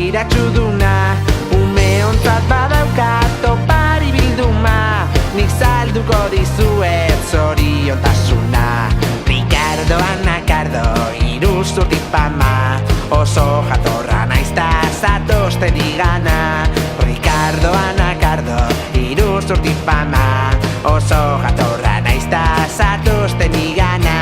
iratxu duna, ume ontzat badaukat topari bilduma, nik salduko dizuet zoriontasuna. Ricardo Anacardo, iruzurtik fama, oso jatorra naizta zatozten igana. Ricardo Anacardo, iruzurtik fama, oso jatorra naizta zatozten igana.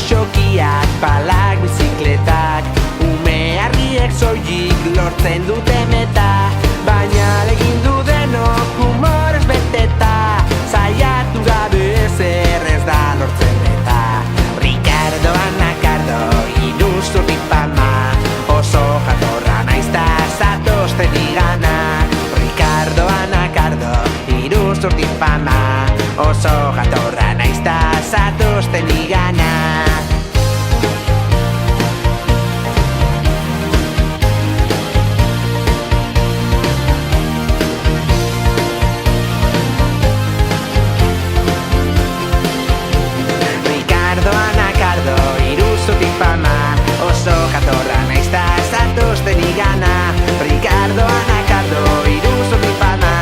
Xokiak, palak, bizikletak, ume argiek soilik lortzen dute meta, baina egin du denok humorez beteta, saiatu gabe ezer ez da lortzen meta. Ricardo Anacardo, iruzurtik fama, oso jatorra naizta zatozten igana. Ricardo Anacardo, iruzurtik fama, oso jatorra naizta zatozten igana. Oso jatorra naizta zatozten igana. Ricardo Anacardo, iruzurtik fama,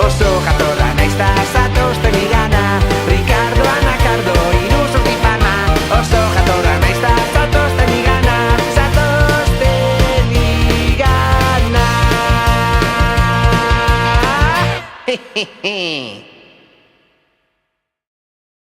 oso jatorra naizta zatozten igana. Ricardo Anacardo, iruzurtik fama, oso jatorra naizta zatozten igana. Zatozten igana.